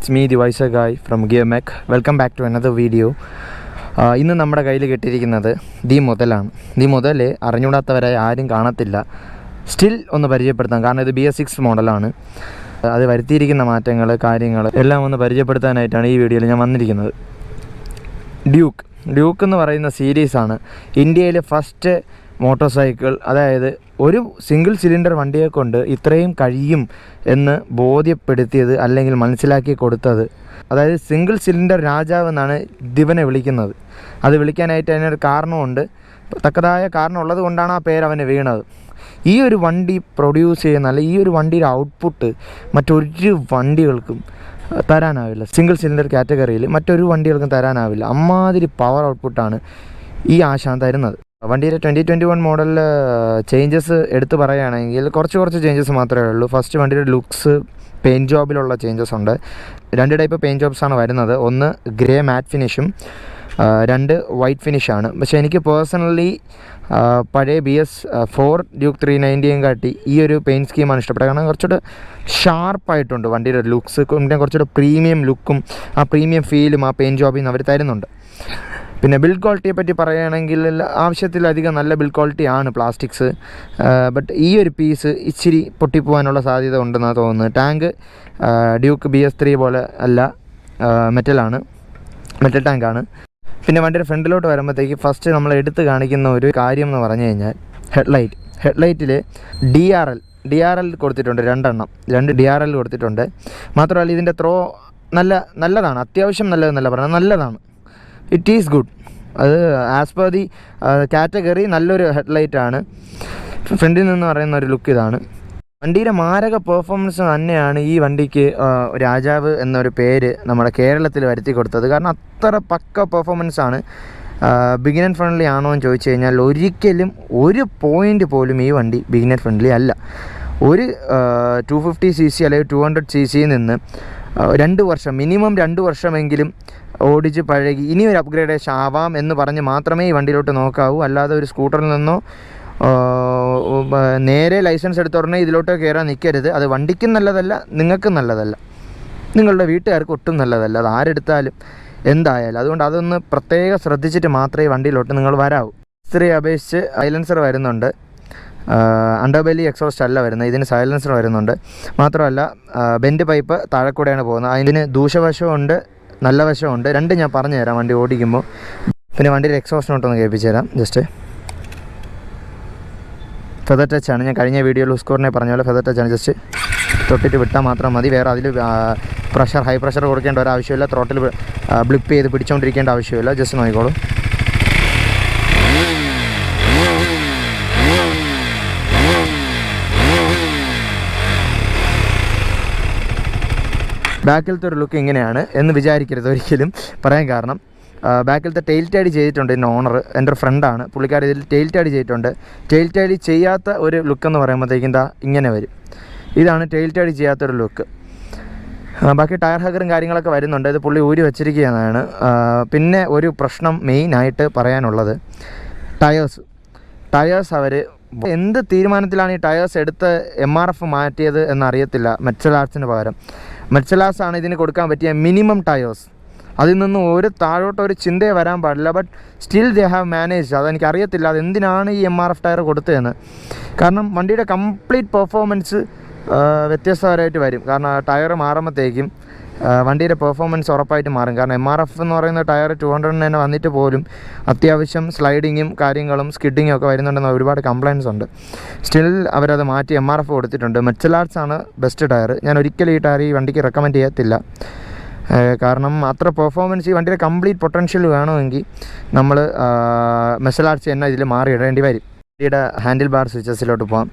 It's me, the Visa guy from GearMech. Welcome back to another video. ഇന്ന് നമ്മുടെ കയ്യിൽ കിട്ടിയിരിക്കുന്നത് ദി മുതൽ അറിഞ്ഞുകൂടാത്തവരായി ആരും കാണത്തില്ല. സ്റ്റിൽ ഒന്ന് പരിചയപ്പെടുത്താം, കാരണം ഇത് bs6 മോഡലാണ്. അത് വരുത്തിയിരിക്കുന്ന മാറ്റങ്ങൾ, കാര്യങ്ങൾ എല്ലാം ഒന്ന് പരിചയപ്പെടുത്താനായിട്ടാണ് ഈ വീഡിയോയിൽ ഞാൻ വന്നിരിക്കുന്നത്. ഡ്യൂക്ക് എന്ന് പറയുന്ന സീരീസാണ് ഇന്ത്യയിലെ ഫസ്റ്റ് മോട്ടോർ സൈക്കിൾ. അതായത് ഒരു സിംഗിൾ സിലിണ്ടർ വണ്ടിയെ കൊണ്ട് ഇത്രയും കഴിയും എന്ന് ബോധ്യപ്പെടുത്തിയത് അല്ലെങ്കിൽ മനസ്സിലാക്കി കൊടുത്തത്. അതായത് സിംഗിൾ സിലിണ്ടർ രാജാവ് എന്നാണ് ദിവനെ വിളിക്കുന്നത്. അത് വിളിക്കാനായിട്ട് അതിനൊരു കാരണമുണ്ട്, തക്കതായ കാരണം ഉള്ളത് കൊണ്ടാണ് ആ പേര് അവന് വീണത്. ഈ ഒരു വണ്ടി പ്രൊഡ്യൂസ് ചെയ്യുന്ന, അല്ലെങ്കിൽ ഈ ഒരു വണ്ടിയുടെ ഔട്ട്പുട്ട് മറ്റൊരു വണ്ടികൾക്കും തരാനാവില്ല. സിംഗിൾ സിലിണ്ടർ കാറ്റഗറിയിൽ മറ്റൊരു വണ്ടികൾക്കും തരാനാവില്ല. അമ്മാതിരി പവർ ഔട്ട്പുട്ടാണ് ഈ ആശാൻ തരുന്നത്. വണ്ടിയുടെ 2021 മോഡലിൽ ചേഞ്ചസ് എടുത്ത് പറയുകയാണെങ്കിൽ കുറച്ച് ചേഞ്ചസ് മാത്രമേ ഉള്ളൂ. ഫസ്റ്റ് വണ്ടിയുടെ ലുക്സ്, പെയിൻറ്റ് ജോബിലുള്ള ചേഞ്ചസ് ഉണ്ട്. 2 ടൈപ്പ് പെയിൻറ്റ് ജോബ്സാണ് വരുന്നത്. ഒന്ന് ഗ്രേ മാറ്റ് ഫിനിഷും 2 വൈറ്റ് ഫിനിഷാണ്. പക്ഷേ എനിക്ക് പേഴ്സണലി പഴയ bs4 ഡ്യൂക്ക് 390യും കാട്ടി ഈ ഒരു പെയിൻറ്റ് സ്കീമാണ് ഇഷ്ടപ്പെട്ടത്. കാരണം കുറച്ചുകൂടെ ഷാർപ്പായിട്ടുണ്ട് വണ്ടിയുടെ ലുക്സ്, പിന്നെ കുറച്ചുകൂടെ പ്രീമിയം ലുക്കും ആ പ്രീമിയം ഫീലും ആ പെയിൻറ്റ് ജോബിൽ നിന്ന് അവർ തരുന്നുണ്ട്. പിന്നെ ബിൽഡ് ക്വാളിറ്റിയെ പറ്റി പറയുകയാണെങ്കിൽ ആവശ്യത്തിലധികം നല്ല ബിൽഡ് ക്വാളിറ്റിയാണ് പ്ലാസ്റ്റിക്സ്. ബട്ട് ഈ ഒരു പീസ് ഇച്ചിരി പൊട്ടിപ്പോകാനുള്ള സാധ്യത ഉണ്ടെന്നാണ് തോന്നുന്നത്. ടാങ്ക് ഡ്യൂക്ക് bs3 പോലെ അല്ല, മെറ്റൽ ടാങ്കാണ്. പിന്നെ വണ്ടിയുടെ ഫ്രണ്ടിലോട്ട് വരുമ്പോഴത്തേക്ക് ഫസ്റ്റ് നമ്മൾ എടുത്ത് കാണിക്കുന്ന ഒരു കാര്യം എന്ന് പറഞ്ഞു കഴിഞ്ഞാൽ ഹെഡ്ലൈറ്റിൽ DRL കൊടുത്തിട്ടുണ്ട്. 2 DRL കൊടുത്തിട്ടുണ്ട്. മാത്രമല്ല ഇതിൻ്റെ ത്രോ നല്ലതാണ്, അത്യാവശ്യം നല്ലതെന്നല്ല പറയുന്നത്, നല്ലതാണ്. It is good. അത് ആസ് പെർ ദി കാറ്റഗറി നല്ലൊരു ഹെഡ്ലൈറ്റാണ്. ഫ്രണ്ടിൽ നിന്ന് പറയുന്ന ഒരു ലുക്ക് ഇതാണ്. വണ്ടിയുടെ മാരക പെർഫോമൻസ് തന്നെയാണ് ഈ വണ്ടിക്ക് രാജാവ് എന്നൊരു പേര് നമ്മുടെ കേരളത്തിൽ വരുത്തി കൊടുത്തത്. കാരണം അത്ര പക്ക പെർഫോമൻസാണ്. ബിഗിനർ ഫ്രണ്ട്ലി ആണോ എന്ന് ചോദിച്ചു കഴിഞ്ഞാൽ ഒരിക്കലും ഒരു പോയിൻ്റ് പോലും ഈ വണ്ടി ബിഗിനർ ഫ്രണ്ട്ലി അല്ല. ഒരു 250cc അല്ലെങ്കിൽ 200cc നിന്ന് 2 വർഷം, മിനിമം 2 വർഷമെങ്കിലും ഓടിച്ച് പഴകി ഇനി ഒരു അപ്ഗ്രേഡേഷൻ ആവാം എന്ന് പറഞ്ഞ് മാത്രമേ ഈ വണ്ടിയിലോട്ട് നോക്കാവൂ. അല്ലാതെ ഒരു സ്കൂട്ടറിൽ നിന്നോ നേരെ ലൈസൻസ് എടുത്തോടനെ ഇതിലോട്ട് കയറാൻ നിൽക്കരുത്. അത് വണ്ടിക്കും നല്ലതല്ല, നിങ്ങൾക്കും നല്ലതല്ല, നിങ്ങളുടെ വീട്ടുകാർക്ക് ഒട്ടും നല്ലതല്ല. അത് ആരെടുത്താലും എന്തായാലും. അതുകൊണ്ട് അതൊന്ന് പ്രത്യേകം ശ്രദ്ധിച്ചിട്ട് മാത്രമേ വണ്ടിയിലോട്ട് നിങ്ങൾ വരാവൂ. ബs3 അപേക്ഷിച്ച് സൈലൻസർ വരുന്നുണ്ട്. അണ്ടർബെല്ലി എക്സോസ്റ്റ് അല്ല വരുന്നത്, ഇതിന് സൈലൻസർ വരുന്നുണ്ട്. മാത്രമല്ല ബെൻഡ് പൈപ്പ് താഴെ കൂടെയാണ് പോകുന്നത്. അതിന് ദൂഷ്യവശമുണ്ട്, നല്ല വശമുണ്ട്. രണ്ടും ഞാൻ പറഞ്ഞു തരാം വണ്ടി ഓടിക്കുമ്പോൾ. പിന്നെ വണ്ടിയുടെ എക്സോസ്റ്റ് നോട്ടൊന്ന് കേൾപ്പിച്ച് തരാം. ജസ്റ്റ് ഫെദർ ടച്ചാണ്. ഞാൻ കഴിഞ്ഞ വീഡിയോയിൽ ഉസ്കോറിനെ പറഞ്ഞ പോലെ ഫെദർ ടച്ചാണ്. ജസ്റ്റ് തൊട്ടിട്ട് വിട്ടാൽ മാത്രം മതി. വേറെ അതിൽ ഹൈ പ്രഷർ കൊടുക്കേണ്ട ഒരാവശ്യമില്ല. ത്രോട്ടിൽ ബ്ലിപ്പ് ചെയ്ത് പിടിച്ചുകൊണ്ടിരിക്കേണ്ട ആവശ്യമില്ല. ജസ്റ്റ് നോക്കിക്കോളൂ. ബാക്കിലത്തെ ഒരു ലുക്ക് ഇങ്ങനെയാണ് എന്ന് വിചാരിക്കരുത് ഒരിക്കലും. പറയാൻ കാരണം ബാക്കിലത്തെ ടെയിൽ ടാഡി ചെയ്തിട്ടുണ്ട്. ഇതിൻ്റെ ഓണർ എൻ്റെ ഒരു ഫ്രണ്ടാണ്, പുള്ളിക്കാരി ഇതിൽ ടെയിൽ ടാഡി ചെയ്തിട്ടുണ്ട്. ടെയിൽ ടാഡി ചെയ്യാത്ത ഒരു ലുക്കെന്ന് പറയുമ്പോഴത്തേക്കും ഇങ്ങനെ വരും. ഇതാണ് ടെയിൽ ടാഡി ചെയ്യാത്തൊരു ലുക്ക്. ബാക്കി ടയർ ഹഗറും കാര്യങ്ങളൊക്കെ വരുന്നുണ്ട്. ഇത് പുള്ളി ഊരി വച്ചിരിക്കുകയാണ്. പിന്നെ ഒരു പ്രശ്നം മെയിനായിട്ട് പറയാനുള്ളത് ടയേഴ്സ് അവർ എന്ത് തീരുമാനത്തിലാണ് ഈ ടയേഴ്സ് എടുത്ത് MRF മാറ്റിയത് എന്നറിയത്തില്ല. മെറ്റ്സലാർട്സിന് പകരം മെറ്റ്സലാർട്സാണ് ഇതിന് കൊടുക്കാൻ പറ്റിയ മിനിമം ടയേഴ്സ്. അതിൽ നിന്ന് ഒരു താഴോട്ടൊരു ചിന്തയെ വരാൻ പാടില്ല. But still they have manage. അതെനിക്കറിയത്തില്ല അതെന്തിനാണ് ഈ MRF ടയർ കൊടുത്തതെന്ന്. കാരണം വണ്ടിയുടെ കംപ്ലീറ്റ് പെർഫോമൻസ് വ്യത്യസ്തപരമായിട്ട് വരും. കാരണം ടയർ മാറുമ്പോഴത്തേക്കും വണ്ടിയുടെ പെർഫോമൻസ് ഉറപ്പായിട്ട് മാറും. കാരണം MRF എന്ന് പറയുന്ന ടയർ 200 തന്നെ വന്നിട്ട് പോലും അത്യാവശ്യം സ്ലൈഡിങ്ങും കാര്യങ്ങളും സ്കിഡിങ്ങും ഒക്കെ വരുന്നുണ്ടെന്ന് ഒരുപാട് കംപ്ലയിൻസ് ഉണ്ട്. സ്റ്റിൽ അവരത് മാറ്റി MRF കൊടുത്തിട്ടുണ്ട്. മെറ്റ്സലാർട്സ് ആണ് ബെസ്റ്റ് ടയർ. ഞാൻ ഒരിക്കലും ഈ ടയർ ഈ വണ്ടിക്ക് റെക്കമെൻഡ് ചെയ്യത്തില്ല. കാരണം അത്ര പെർഫോമൻസ്, ഈ വണ്ടിയുടെ കംപ്ലീറ്റ് പൊട്ടൻഷ്യൽ വേണമെങ്കിൽ നമ്മൾ മെറ്റ്സലാർട്സ് തന്നെ ഇതിൽ മാറിയിടേണ്ടി വരും. വണ്ടിയുടെ ഹാൻഡിൽ ബാർ സ്വിച്ചസിലോട്ട് പോകാം.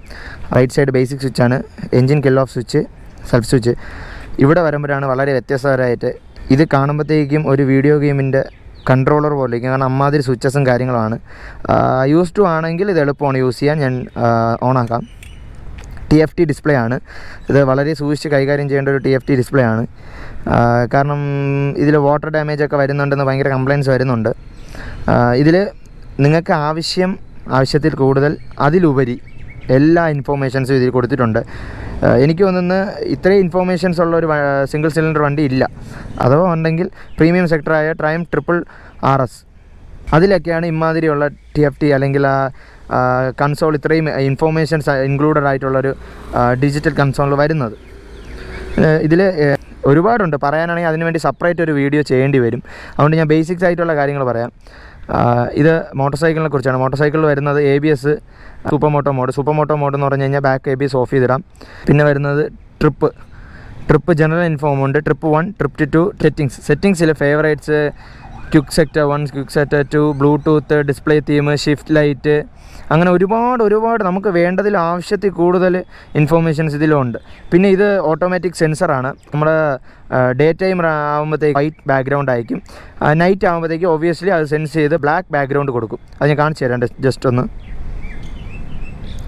റൈറ്റ് സൈഡ് ബേസിക് സ്വിച്ചാണ്. Engine kill off switch, self switch. ഇവിടെ വരുമ്പോഴാണ് വളരെ വ്യത്യസ്തപരമായിട്ട് ഇത് കാണുമ്പോഴത്തേക്കും ഒരു വീഡിയോ ഗെയിമിൻ്റെ കൺട്രോളർ പോലെ ഇരിക്കും. കാരണം അമ്മാതിരി സ്വിച്ചസും കാര്യങ്ങളാണ്. യൂസ് ടു ആണെങ്കിൽ ഇത് എളുപ്പമാണ് യൂസ് ചെയ്യാൻ. ഞാൻ ഓണാക്കാം. TFT ഡിസ്പ്ലേ ആണ്. ഇത് വളരെ സൂക്ഷിച്ച് കൈകാര്യം ചെയ്യേണ്ട ഒരു TFT ഡിസ്പ്ലേ ആണ്. കാരണം ഇതിൽ വാട്ടർ ഡാമേജ് ഒക്കെ വരുന്നുണ്ടെന്ന് ഭയങ്കര കംപ്ലയിൻറ്റ്സ് വരുന്നുണ്ട്. ഇതിൽ നിങ്ങൾക്ക് ആവശ്യത്തിൽ കൂടുതൽ അതിലുപരി എല്ലാ ഇൻഫോർമേഷൻസും ഇതിൽ കൊടുത്തിട്ടുണ്ട്. എനിക്ക് തോന്നുന്നു ഇത്രയും ഇൻഫോർമേഷൻസ് ഉള്ള ഒരു സിംഗിൾ സിലിണ്ടർ വണ്ടി ഇല്ല. അഥവാ ഉണ്ടെങ്കിൽ പ്രീമിയം സെക്ടറായ ട്രയം RRS അതിലൊക്കെയാണ് ഇമാതിരിയുള്ള TFT അല്ലെങ്കിൽ കൺസോൾ ഇത്രയും ഇൻഫോർമേഷൻസ് ഇൻക്ലൂഡഡ് ആയിട്ടുള്ളൊരു ഡിജിറ്റൽ കൺസോൾ വരുന്നത്. ഇതിൽ ഒരുപാടുണ്ട് പറയാനാണെങ്കിൽ അതിനുവേണ്ടി സെപ്പറേറ്റ് ഒരു വീഡിയോ ചെയ്യേണ്ടി വരും. അതുകൊണ്ട് ഞാൻ ബേസിക്സ് ആയിട്ടുള്ള കാര്യങ്ങൾ പറയാം. ഇത് മോട്ടോർ സൈക്കിളിനെ കുറിച്ചാണ്. മോട്ടോർ സൈക്കിളിൽ വരുന്നത് ABS സൂപ്പർ മോട്ടോ മോഡ് എന്ന് പറഞ്ഞു കഴിഞ്ഞാൽ ബാക്ക് ABS ഓഫ് ചെയ്തിടാം. പിന്നെ വരുന്നത് ട്രിപ്പ് ജനറൽ ഇൻഫോമുണ്ട്. ട്രിപ്പ് 1, ട്രിപ്പ് 2 സെറ്റിങ്സിൽ favourites, quick sector 1, quick sector 2, Bluetooth, display theme, shift light, അങ്ങനെ ഒരുപാട് നമുക്ക് വേണ്ടതിൽ ആവശ്യത്തിൽ കൂടുതൽ ഇൻഫോർമേഷൻസ് ഇതിലുണ്ട്. പിന്നെ ഇത് ഓട്ടോമാറ്റിക് സെൻസറാണ്. നമ്മുടെ ഡേ ടൈം ആകുമ്പോഴത്തേക്ക് വൈറ്റ് ബാക്ക്ഗ്രൗണ്ട് ആയിരിക്കും. നൈറ്റ് ആകുമ്പോഴത്തേക്ക് ഒബ്വിയസ്ലി അത് സെൻസ് ചെയ്ത് ബ്ലാക്ക് ബാക്ക്ഗ്രൗണ്ട് കൊടുക്കും. അത് ഞാൻ കാണിച്ചു തരാം. ജസ്റ്റ് ഒന്ന്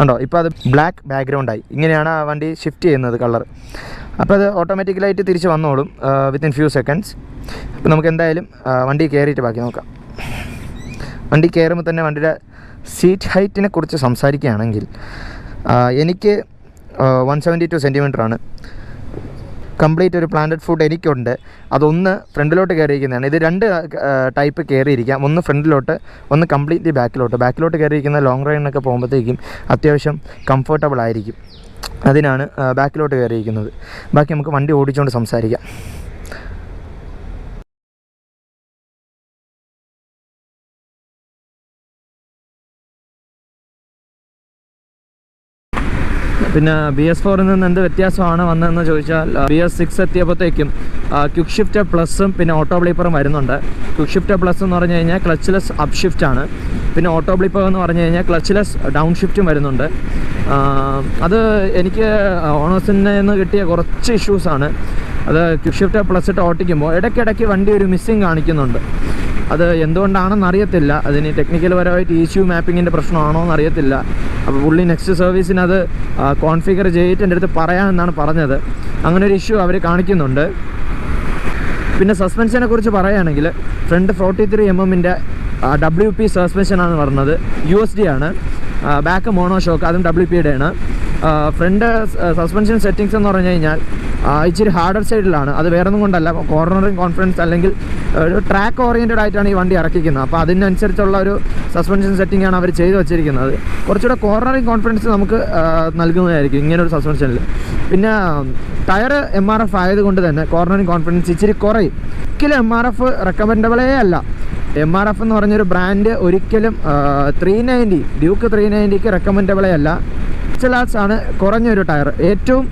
ഉണ്ടോ, ഇപ്പോൾ അത് ബ്ലാക്ക് ബാക്ക്ഗ്രൗണ്ടായി. ഇങ്ങനെയാണ് ആ വണ്ടി ഷിഫ്റ്റ് ചെയ്യുന്നത് കളർ. അപ്പോൾ അത് ഓട്ടോമാറ്റിക്കലായിട്ട് തിരിച്ച് വന്നോളും വിത്തിൻ ഫ്യൂ സെക്കൻഡ്സ്. അപ്പോൾ നമുക്ക് എന്തായാലും വണ്ടി കയറിയിട്ട് ബാക്കി നോക്കാം. വണ്ടി കയറുമ്പോൾ തന്നെ വണ്ടിയുടെ സീറ്റ് ഹൈറ്റിനെ കുറിച്ച് സംസാരിക്കുകയാണെങ്കിൽ എനിക്ക് 172 സെൻറ്റിമീറ്ററാണ്. കംപ്ലീറ്റ് ഒരു പ്ലാന്റഡ് ഫുഡ് എനിക്കുണ്ട്. അതൊന്ന് ഫ്രണ്ടിലോട്ട് കയറിയിരിക്കുന്നതാണ്. ഇത് 2 ടൈപ്പ് കയറിയിരിക്കാം. ഒന്ന് ഫ്രണ്ടിലോട്ട്, ഒന്ന് കംപ്ലീറ്റ്ലി ബാക്കിലോട്ട് കയറിയിരിക്കുന്ന ലോങ് റൈഡിനൊക്കെ പോകുമ്പോഴത്തേക്കും അത്യാവശ്യം കംഫർട്ടബിൾ ആയിരിക്കും. അതിനാണ് ബാക്കിലോട്ട് കയറിയിരിക്കുന്നത്. ബാക്കി നമുക്ക് വണ്ടി ഓടിച്ചുകൊണ്ട് സംസാരിക്കാം. പിന്നെ BS4 നിന്ന് എന്ത് വ്യത്യാസമാണ് വന്നതെന്ന് ചോദിച്ചാൽ BS6 എത്തിയപ്പോഴത്തേക്കും ക്വിക്ക് ഷിഫ്റ്റ് പ്ലസും പിന്നെ ഓട്ടോ ബ്ലീപ്പറും വരുന്നുണ്ട്. ക്വിക്ക് ഷിഫ്റ്റ് പ്ലസ് എന്ന് പറഞ്ഞു കഴിഞ്ഞാൽ ക്ലച്ച്ലെസ് അപ്പ് ഷിഫ്റ്റ് ആണ്. പിന്നെ ഓട്ടോ ബ്ലീപ്പർ എന്ന് പറഞ്ഞു കഴിഞ്ഞാൽ ക്ലച്ച്ലെസ് ഡൗൺ ഷിഫ്റ്റും വരുന്നുണ്ട്. അത് എനിക്ക് ഓണേഴ്സിൽ നിന്ന് കിട്ടിയ കുറച്ച് ഇഷ്യൂസാണ്. അത് ക്വിക്ക് ഷിഫ്റ്റ് പ്ലസ് ഇട്ട് ഓട്ടിക്കുമ്പോൾ ഇടയ്ക്കിടയ്ക്ക് വണ്ടി ഒരു മിസ്സിങ് കാണിക്കുന്നുണ്ട്. അത് എന്തുകൊണ്ടാണെന്ന് അറിയത്തില്ല. അതിന് ടെക്നിക്കൽ പരമായിട്ട് ECU മാപ്പിങ്ങിൻ്റെ പ്രശ്നമാണോ എന്ന് അറിയത്തില്ല. അപ്പോൾ പുള്ളി നെക്സ്റ്റ് സർവീസിന് അത് കോൺഫിഗർ ചെയ്തിട്ട് എൻ്റെ അടുത്ത് പറയാമെന്നാണ് പറഞ്ഞത്. അങ്ങനെ ഒരു ഇഷ്യൂ അവർ കാണിക്കുന്നുണ്ട്. പിന്നെ സസ്പെൻഷനെ കുറിച്ച് പറയുകയാണെങ്കിൽ ഫ്രണ്ട് 43 mm WP സസ്പെൻഷനാണ് പറഞ്ഞത്. USD ആണ്. ബാക്ക് മോണോഷോക്ക്, അതും WP-യുടെ ആണ്. ഫ്രണ്ട് സസ്പെൻഷൻ സെറ്റിങ്സ് എന്ന് പറഞ്ഞു കഴിഞ്ഞാൽ ഇച്ചിരി ഹാർഡർ സൈഡിലാണ്. അത് വേറൊന്നും കൊണ്ടല്ല, കോർണറിങ് കോൺഫിഡൻസ് അല്ലെങ്കിൽ ഒരു ട്രാക്ക് ഓറിയൻറ്റഡ് ആയിട്ടാണ് ഈ വണ്ടി ഇറക്കിക്കുന്നത്. അപ്പോൾ അതിനനുസരിച്ചുള്ള ഒരു സസ്പെൻഷൻ സെറ്റിംഗ് ആണ് അവർ ചെയ്തു വച്ചിരിക്കുന്നത്. കുറച്ചുകൂടെ കോർണറിങ് കോൺഫിഡൻസ് നമുക്ക് നൽകുന്നതായിരിക്കും ഇങ്ങനൊരു സസ്പെൻഷനിൽ. പിന്നെ ടയർ MRF ആയതുകൊണ്ട് തന്നെ കോർണറിങ് കോൺഫിഡൻസ് ഇച്ചിരി കുറയും. ഒരിക്കലും MRF റെക്കമെൻഡബിളേ അല്ല. MRF എന്ന് പറഞ്ഞൊരു ബ്രാൻഡ് ഒരിക്കലും 390 ഡ്യൂക്ക് 390ക്ക് റെക്കമെൻഡബിളേ അല്ല. മെഡ്സലാൽസ് ആണ് കുറഞ്ഞൊരു ടയർ. ഏറ്റവും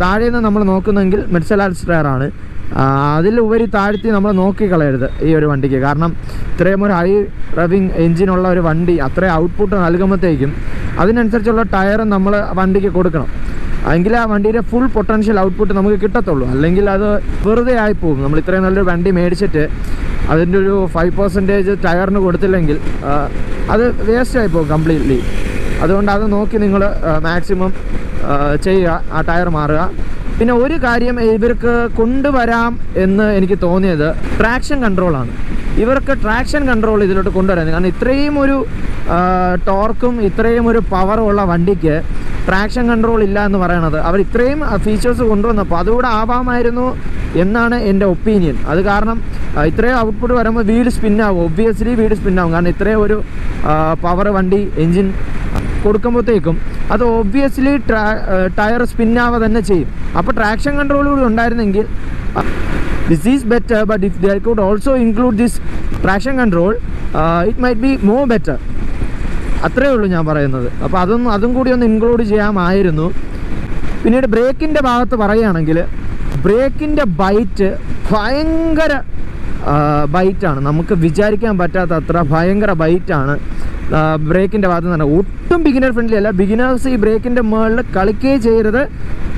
താഴെ നിന്ന് നമ്മൾ നോക്കുന്നെങ്കിൽ മെഡ്സലാൽസ് ടയറാണ്. അതിലുപരി താഴ്ത്തി നമ്മൾ നോക്കിക്കളയരുത് ഈ ഒരു വണ്ടിക്ക്. കാരണം ഇത്രയും ഒരു ഹൈ റവിങ് എൻജിനുള്ള ഒരു വണ്ടി അത്രയും ഔട്ട്പുട്ട് നൽകുമ്പോഴത്തേക്കും അതിനനുസരിച്ചുള്ള ടയർ നമ്മൾ വണ്ടിക്ക് കൊടുക്കണം. എങ്കിൽ ആ വണ്ടിയുടെ ഫുൾ പൊട്ടൻഷ്യൽ ഔട്ട്പുട്ട് നമുക്ക് കിട്ടത്തുള്ളൂ. അല്ലെങ്കിൽ അത് വെറുതെ ആയിപ്പോകും. നമ്മൾ ഇത്രയും നല്ലൊരു വണ്ടി മേടിച്ചിട്ട് അതിൻ്റെ ഒരു 5% ടയറിന് കൊടുത്തില്ലെങ്കിൽ അത് വേസ്റ്റ് ആയിപ്പോകും കംപ്ലീറ്റ്ലി. അതുകൊണ്ട് അത് നോക്കി നിങ്ങൾ മാക്സിമം ചെയ്യുക, ആ ടയർ മാറുക. പിന്നെ ഒരു കാര്യം ഇവർക്ക് കൊണ്ടുവരാം എന്ന് എനിക്ക് തോന്നിയത് ട്രാക്ഷൻ കൺട്രോളാണ്. ഇവർക്ക് ട്രാക്ഷൻ കൺട്രോൾ ഇതിലോട്ട് കൊണ്ടുവരാൻ, കാരണം ഇത്രയും ഒരു ടോർക്കും ഇത്രയും ഒരു പവറും ഉള്ള വണ്ടിക്ക് ട്രാക്ഷൻ കൺട്രോൾ ഇല്ല എന്ന് പറയണത് അവർ ഇത്രയും ഫീച്ചേഴ്സ് കൊണ്ടുവന്നപ്പോൾ അതുകൂടെ ആവാമായിരുന്നു എന്നാണ് എൻ്റെ ഒപ്പീനിയൻ. അത് കാരണം ഇത്രയും ഔട്ട്പുട്ട് വരുമ്പോൾ വീട് സ്പിന്നാവും, ഒബ്വിയസ്ലി വീട് സ്പിന്നാവും. കാരണം ഇത്രയും ഒരു പവർ വണ്ടി എൻജിൻ കൊടുക്കുമ്പോഴത്തേക്കും അത് ഒബ്വിയസ്ലി ടയർ സ്പിന്നാവുക തന്നെ ചെയ്യും. അപ്പോൾ ട്രാക്ഷൻ കൺട്രോൾ കൂടി ഉണ്ടായിരുന്നെങ്കിൽ this is better, but if they could also include this traction control, it might be more better. അത്രയേ ഉള്ളൂ ഞാൻ പറയുന്നത്. അപ്പോൾ അതും കൂടി ഒന്ന് ഇൻക്ലൂഡ് ചെയ്യാമായിരുന്നു. പിന്നീട് ബ്രേക്കിൻ്റെ ഭാഗത്ത് പറയുകയാണെങ്കിൽ ബ്രേക്കിൻ്റെ ബൈറ്റ് ഭയങ്കര ബൈറ്റാണ്. നമുക്ക് വിചാരിക്കാൻ പറ്റാത്ത അത്ര ഭയങ്കര ബൈറ്റാണ് ബ്രേക്കിൻ്റെ ഭാഗത്ത് നിന്ന് പറഞ്ഞാൽ. ഒട്ടും ബിഗിനർ ഫ്രണ്ട്ലി അല്ല. ബിഗിനേഴ്സ് ഈ ബ്രേക്കിൻ്റെ മുകളിൽ കളിക്കുകയും ചെയ്യരുത്.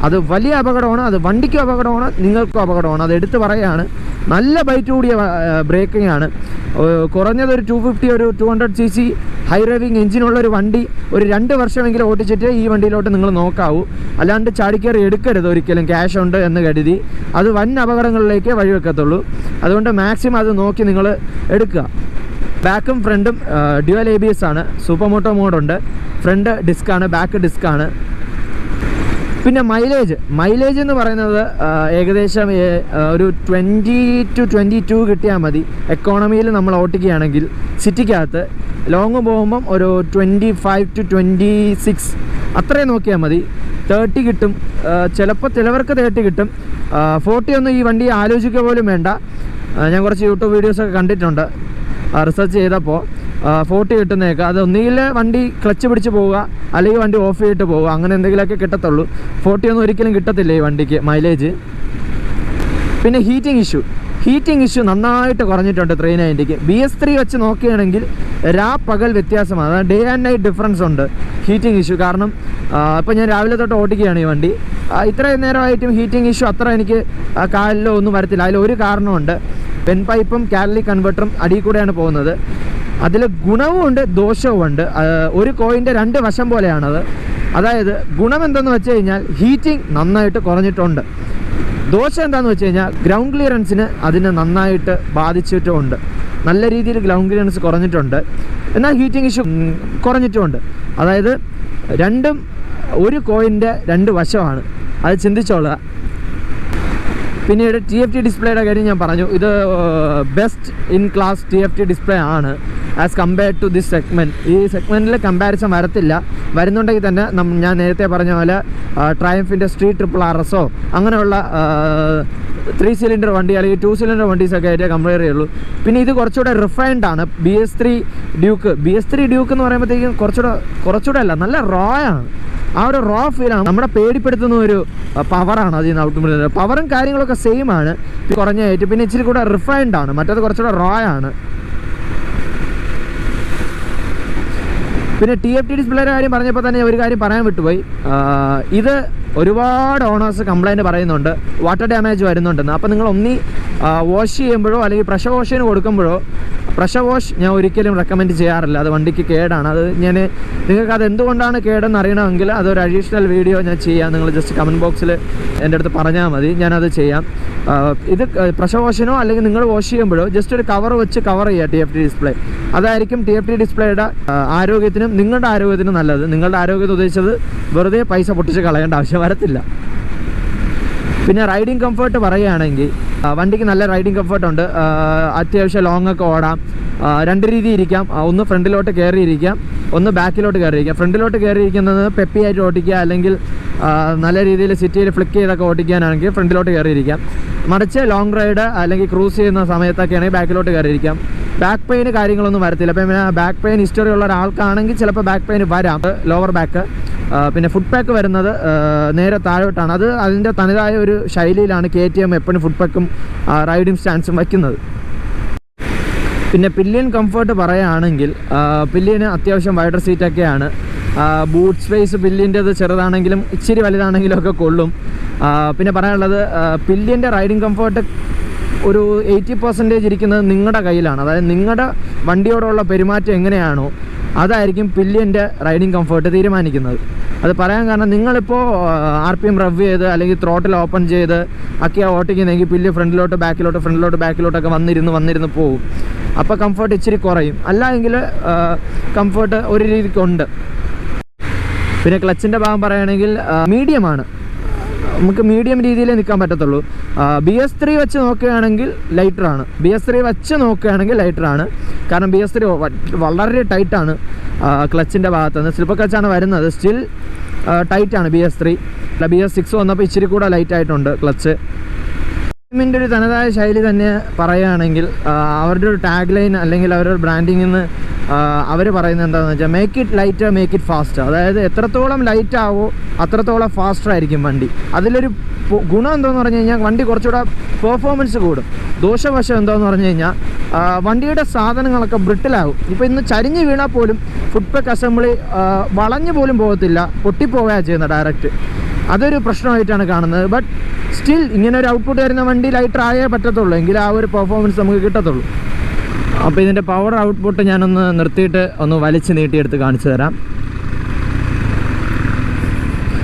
അത് വലിയ അപകടമാണ്. അത് വണ്ടിക്കും അപകടമാണ്, നിങ്ങൾക്കും അപകടമാണ്. അത് എടുത്ത് പറയുകയാണ്. നല്ല ബൈറ്റ് കൂടിയ ബ്രേക്കിംഗ് ആണ്. കുറഞ്ഞത് ഒരു 250 ഒരു 200cc ഹൈ റേവിങ് എഞ്ചിനുള്ളൊരു വണ്ടി ഒരു 2 വർഷമെങ്കിലും ഓടിച്ചിട്ട് ഈ വണ്ടിയിലോട്ട് നിങ്ങൾ നോക്കാവൂ. അല്ലാണ്ട് ചാടിക്കയറി എടുക്കരുത് ഒരിക്കലും, ക്യാഷ് ഉണ്ട് എന്ന് കരുതി. അത് വൻ അപകടങ്ങളിലേക്ക് വഴിവെക്കത്തുള്ളൂ. അതുകൊണ്ട് മാക്സിമം അത് നോക്കി നിങ്ങൾ എടുക്കുക. ബാക്കും ഫ്രണ്ടും ഡ്യുവൽ ABS ആണ്. സൂപ്പർ മോട്ടോ മോഡുണ്ട്. ഫ്രണ്ട് ഡിസ്ക്കാണ്, ബാക്ക് ഡിസ്ക്കാണ്. പിന്നെ മൈലേജ് എന്ന് പറയുന്നത് ഏകദേശം ഒരു 20 to 22 കിട്ടിയാൽ മതി. എക്കോണമിയിൽ നമ്മൾ ഓട്ടിക്കുകയാണെങ്കിൽ സിറ്റിക്കകത്ത്. ലോങ് പോകുമ്പം ഒരു 25 to 26 അത്രയും നോക്കിയാൽ മതി. 30 കിട്ടും, ചിലവർക്ക് 30 കിട്ടും. 40 ഒന്നും ഈ വണ്ടി ആലോചിക്കുക പോലും വേണ്ട. ഞാൻ കുറച്ച് യൂട്യൂബ് വീഡിയോസൊക്കെ കണ്ടിട്ടുണ്ട് റിസർച്ച് ചെയ്തപ്പോൾ. 40 കിട്ടുന്നേക്കാം. അത് ഒന്നുകിൽ വണ്ടി ക്ലച്ച് പിടിച്ച് പോവുക, അല്ലെങ്കിൽ വണ്ടി ഓഫ് ചെയ്തിട്ട് പോവുക, അങ്ങനെ എന്തെങ്കിലുമൊക്കെ കിട്ടത്തുള്ളൂ. 40 ഒന്നും ഒരിക്കലും കിട്ടത്തില്ല ഈ വണ്ടിക്ക് മൈലേജ്. പിന്നെ ഹീറ്റിംഗ് ഇഷ്യൂ നന്നായിട്ട് കുറഞ്ഞിട്ടുണ്ട് 390ക്ക്. BS3 വെച്ച് നോക്കുകയാണെങ്കിൽ പകൽ വ്യത്യാസമാണ്. അതായത് ഡേ ആൻഡ് നൈറ്റ് ഡിഫറൻസ് ഉണ്ട് ഹീറ്റിംഗ് ഇഷ്യൂ. കാരണം ഇപ്പോൾ ഞാൻ രാവിലെ തൊട്ട് ഓടിക്കുകയാണ് ഈ വണ്ടി. ഇത്രയും നേരമായിട്ടും ഹീറ്റിംഗ് ഇഷ്യൂ അത്ര എനിക്ക് കാലിലോ ഒന്നും വരത്തില്ല. അതിലൊരു കാരണമുണ്ട്. പെൻ പൈപ്പും കാറ്റലിക് കൺവെർട്ടറും അടിയിൽ കൂടെയാണ് പോകുന്നത്. അതിൽ ഗുണവുമുണ്ട് ദോഷവുമുണ്ട്. ഒരു കോയിൻ്റെ 2 വശം പോലെയാണത്. അതായത് ഗുണം എന്തെന്ന് വെച്ച് കഴിഞ്ഞാൽ ഹീറ്റിംഗ് നന്നായിട്ട് കുറഞ്ഞിട്ടുണ്ട്. ദോഷം എന്താണെന്ന് വെച്ച് കഴിഞ്ഞാൽ ഗ്രൗണ്ട് ക്ലിയറൻസിന് അതിന് നന്നായിട്ട് ബാധിച്ചിട്ടുമുണ്ട്. നല്ല രീതിയിൽ ഗ്രൗണ്ട് ക്ലിയറൻസ് കുറഞ്ഞിട്ടുണ്ട്. എന്നാൽ ഹീറ്റിംഗ് ഇഷ്യൂ കുറഞ്ഞിട്ടുമുണ്ട്. അതായത് രണ്ടും ഒരു കോയിൻ്റെ 2 വശമാണ്. അത് ചിന്തിച്ചോളുക. പിന്നീട് TFT ഡിസ്പ്ലേയുടെ കാര്യം ഞാൻ പറഞ്ഞു. ഇത് best in class TFT display ആണ് as compared to this segment. ഈ സെഗ്മെൻറ്റിൽ കമ്പാരിസൺ വരത്തില്ല. വരുന്നുണ്ടെങ്കിൽ തന്നെ ഞാൻ നേരത്തെ പറഞ്ഞ പോലെ ട്രയംഫിൻ്റെ സ്ട്രീറ്റ് RRSO അങ്ങനെയുള്ള 3 സിലിണ്ടർ വണ്ടി അല്ലെങ്കിൽ 2 സിലിണ്ടർ വണ്ടീസൊക്കെ ആയിട്ട് കമ്പയർ ചെയ്യുള്ളൂ. പിന്നെ ഇത് കുറച്ചുകൂടെ റിഫൈൻഡ് ആണ്. BS3 ഡ്യൂക്ക് എന്ന് പറയുമ്പോഴത്തേക്കും കുറച്ചുകൂടെ അല്ല, നല്ല റോ ആണ്. ആ ഒരു റോ ഫീലാണ്. നമ്മളെ പേടിപ്പെടുത്തുന്ന ഒരു പവറാണ് അതിൽ നിന്ന് ഔട്ട്പുട്ട്. പവറും കാര്യങ്ങളൊക്കെ സെയിം ആണ്, കുറഞ്ഞായിട്ട്. പിന്നെ ഇച്ചിരി കൂടെ റിഫൈൻഡ് ആണ്. മറ്റേത് കുറച്ചുകൂടെ റോ ആണ്. പിന്നെ TFT ഡിസ്പ്ലേയുടെ കാര്യം പറഞ്ഞപ്പോൾ തന്നെ ഒരു കാര്യം പറയാൻ വിട്ടുപോയി. ഇത് ഒരുപാട് ഓണേഴ്സ് കംപ്ലൈൻറ്റ് പറയുന്നുണ്ട് വാട്ടർ ഡാമേജ് വരുന്നുണ്ടെന്ന്. അപ്പോൾ നിങ്ങൾ വാഷ് ചെയ്യുമ്പോഴോ അല്ലെങ്കിൽ പ്രഷർ വാഷിന് കൊടുക്കുമ്പോഴോ, പ്രഷർ വാഷ് ഞാൻ ഒരിക്കലും റെക്കമെൻഡ് ചെയ്യാറില്ല. അത് വണ്ടിക്ക് കേടാണ്. അത് നിങ്ങൾക്ക് അത് എന്തുകൊണ്ടാണ് കേടെന്ന് അറിയണമെങ്കിൽ അതൊരു അഡീഷണൽ വീഡിയോ ഞാൻ ചെയ്യാം. നിങ്ങൾ ജസ്റ്റ് കമൻറ്റ് ബോക്സിൽ എൻ്റെ അടുത്ത് പറഞ്ഞാൽ മതി, ഞാനത് ചെയ്യാം. ഇത് പ്രഷർ വാഷിനോ അല്ലെങ്കിൽ നിങ്ങൾ വാഷ് ചെയ്യുമ്പോഴോ ജസ്റ്റ് ഒരു കവർ വെച്ച് കവർ ചെയ്യുക TFT ഡിസ്പ്ലേ. അതായിരിക്കും TFT ഡിസ്പ്ലേയുടെ ആരോഗ്യത്തിനും നിങ്ങളുടെ ആരോഗ്യത്തിനും നല്ലത്. നിങ്ങളുടെ ആരോഗ്യത്തെ ഉദ്ദേശിച്ചത് വെറുതെ പൈസ പൊട്ടിച്ച് കളയേണ്ട ആവശ്യം വരത്തില്ല. പിന്നെ റൈഡിങ് കംഫർട്ട് പറയുകയാണെങ്കിൽ വണ്ടിക്ക് നല്ല റൈഡിങ് കംഫർട്ടുണ്ട്. അത്യാവശ്യം ലോങ് ഒക്കെ ഓടാം. 2 രീതി ഇരിക്കാം. ഒന്ന് ഫ്രണ്ടിലോട്ട് കയറിയിരിക്കാം, ഒന്ന് ബാക്കിലോട്ട് കയറിയിരിക്കാം. ഫ്രണ്ടിലോട്ട് കയറിയിരിക്കുന്നത് പെപ്പിയായിട്ട് ഓടിക്കുക, അല്ലെങ്കിൽ നല്ല രീതിയിൽ സിറ്റിയിൽ ഫ്ലിക്ക് ചെയ്തൊക്കെ ഓടിക്കാനാണെങ്കിൽ ഫ്രണ്ടിലോട്ട് കയറിയിരിക്കാം. മറിച്ച് ലോങ് റൈഡ് അല്ലെങ്കിൽ ക്രൂസ് ചെയ്യുന്ന സമയത്തൊക്കെ ആണെങ്കിൽ ബാക്കിലോട്ട് കയറിയിരിക്കാം. ബാക്ക് പെയിന് കാര്യങ്ങളൊന്നും വരത്തില്ല. അപ്പം ബാക്ക് പെയിൻ ഹിസ്റ്ററി ഉള്ള ഒരാൾക്കാണെങ്കിൽ ചിലപ്പോൾ ബാക്ക് പെയിൻ വരാം, ലോവർ ബാക്ക്. പിന്നെ ഫുഡ് പാക്ക് വരുന്നത് നേരെ താഴോട്ടാണ്. അത് അതിൻ്റെ തനതായ ഒരു ശൈലിയിലാണ് KTM എപ്പോഴും ഫുഡ് പാക്കും റൈഡിങ് സ്റ്റാൻഡ്സും വയ്ക്കുന്നത്. പിന്നെ പില്ലിയൻ കംഫർട്ട് പറയുകയാണെങ്കിൽ പില്ലിയന് അത്യാവശ്യം വൈഡർ സീറ്റൊക്കെയാണ്. ബൂട്ട് സ്പേസ് പില്ലിൻ്റെത് ചെറുതാണെങ്കിലും ഇച്ചിരി വലുതാണെങ്കിലും ഒക്കെ കൊള്ളും. പിന്നെ പറയാനുള്ളത് പില്ലിയൻ്റെ റൈഡിങ് കംഫർട്ട് ഒരു 80% ഇരിക്കുന്നത് നിങ്ങളുടെ കയ്യിലാണ്. അതായത് നിങ്ങളുടെ വണ്ടിയോടുള്ള പെരുമാറ്റം എങ്ങനെയാണോ അതായിരിക്കും പില്ലിയൻ്റെ റൈഡിങ് കംഫർട്ട് തീരുമാനിക്കുന്നത്. അത് പറയാൻ കാരണം നിങ്ങളിപ്പോൾ RPM റവ് ചെയ്ത് അല്ലെങ്കിൽ ത്രോട്ടിൽ ഓപ്പൺ ചെയ്ത് ഒക്കെയാണ് ഓട്ടിക്കുന്നതെങ്കിൽ പില്ല് ഫ്രണ്ടിലോട്ട് ബാക്കിലോട്ടൊക്കെ വന്നിരുന്ന് പോകും. അപ്പോൾ കംഫർട്ട് ഇച്ചിരി കുറയും. അല്ല എങ്കിൽ കംഫർട്ട് ഒരു രീതിക്കുണ്ട്. പിന്നെ ക്ലച്ചിൻ്റെ ഭാഗം പറയുകയാണെങ്കിൽ മീഡിയമാണ്. നമുക്ക് മീഡിയം രീതിയിൽ നിൽക്കാൻ പറ്റത്തുള്ളൂ. BS3 വെച്ച് നോക്കുകയാണെങ്കിൽ ലൈറ്ററാണ്. കാരണം BS3 വളരെ ടൈറ്റാണ്. ക്ലച്ചിൻ്റെ ഭാഗത്തുനിന്ന് സ്ലിപ്പർ ക്ലച്ചാണ് വരുന്നത്. Still ടൈറ്റാണ് BS3. BS6 വന്നപ്പോൾ ഇച്ചിരി കൂടെ ലൈറ്റായിട്ടുണ്ട് ക്ലച്ച്. ഇതിൻ്റെ ഒരു തനതായ ശൈലി തന്നെ പറയുകയാണെങ്കിൽ അവരുടെ ഒരു ടാഗ് ലൈൻ അല്ലെങ്കിൽ അവരുടെ ബ്രാൻഡിങ്ങിൽ നിന്ന് അവർ പറയുന്നത് എന്താണെന്ന് വെച്ചാൽ make it lighter make it faster. അതായത് എത്രത്തോളം ലൈറ്റ് ആവോ അത്രത്തോളം ഫാസ്റ്റർ ആയിരിക്കും വണ്ടി. അതിലൊരു ഗുണം എന്താണെന്ന് പറഞ്ഞു കഴിഞ്ഞാൽ വണ്ടി കുറച്ചുകൂടെ പെർഫോമൻസ് കൂടും. ദോഷവശം എന്താണെന്ന് പറഞ്ഞു കഴിഞ്ഞാൽ വണ്ടിയുടെ സാധനങ്ങളൊക്കെ ബ്രിട്ടിലാകും. ഇപ്പോൾ ഇന്ന് ചരിഞ്ഞ് വീണാൽ പോലും ഫുഡ് പാക്ക് അസംബ്ലി വളഞ്ഞു പോലും പോകത്തില്ല, പൊട്ടിപ്പോവുകയാണ് ചെയ്യുന്നത് ഡയറക്റ്റ്. അതൊരു പ്രശ്നമായിട്ടാണ് കാണുന്നത്. ബട്ട് സ്റ്റിൽ ഇങ്ങനെ ഒരു ഔട്ട്പുട്ട് വരുന്ന വണ്ടി ലൈറ്റർ ആയേ പറ്റത്തുള്ളൂ, എങ്കിൽ ആ ഒരു പെർഫോമൻസ് നമുക്ക് കിട്ടത്തുള്ളൂ. അപ്പോൾ ഇതിൻ്റെ പവർ ഔട്ട്പുട്ട് ഞാനൊന്ന് നിർത്തിയിട്ട് ഒന്ന് വലിച്ച് നീട്ടിയെടുത്ത് കാണിച്ചു തരാം.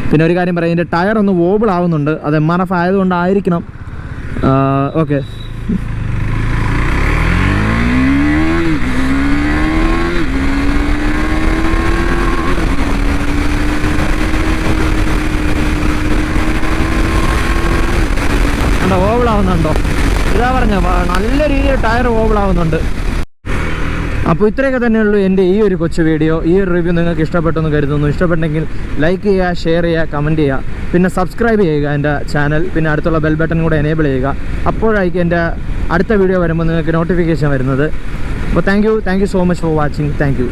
പിന്നെ ഒരു കാര്യം പറയാം, ഇതിൻ്റെ ടയർ ഒന്ന് വോബിൾ ആവുന്നുണ്ട്. അത് MRF ആയതുകൊണ്ടായിരിക്കണം. ഓക്കെ, വോബിളാവുന്നുണ്ടോ? ഇതാ പറഞ്ഞ നല്ല രീതിയിൽ ടയർ വോബിളാവുന്നുണ്ട്. അപ്പോൾ ഇത്രയൊക്കെ തന്നെയുള്ളൂ എൻ്റെ ഈ ഒരു കൊച്ചു വീഡിയോ. ഈ ഒരു റിവ്യൂ നിങ്ങൾക്ക് ഇഷ്ടപ്പെട്ടെന്ന് കരുതുന്നു. ഇഷ്ടപ്പെട്ടെങ്കിൽ ലൈക്ക് ചെയ്യുക, ഷെയർ ചെയ്യുക, കമൻറ്റ് ചെയ്യുക, പിന്നെ സബ്സ്ക്രൈബ് ചെയ്യുക എൻ്റെ ചാനൽ. പിന്നെ അടുത്തുള്ള ബെൽ ബട്ടൺ കൂടെ എനേബിൾ ചെയ്യുക. അപ്പോഴായിരിക്കും എൻ്റെ അടുത്ത വീഡിയോ വരുമ്പോൾ നിങ്ങൾക്ക് നോട്ടിഫിക്കേഷൻ വരുന്നത്. അപ്പോൾ thank you so much for watching. Thank you.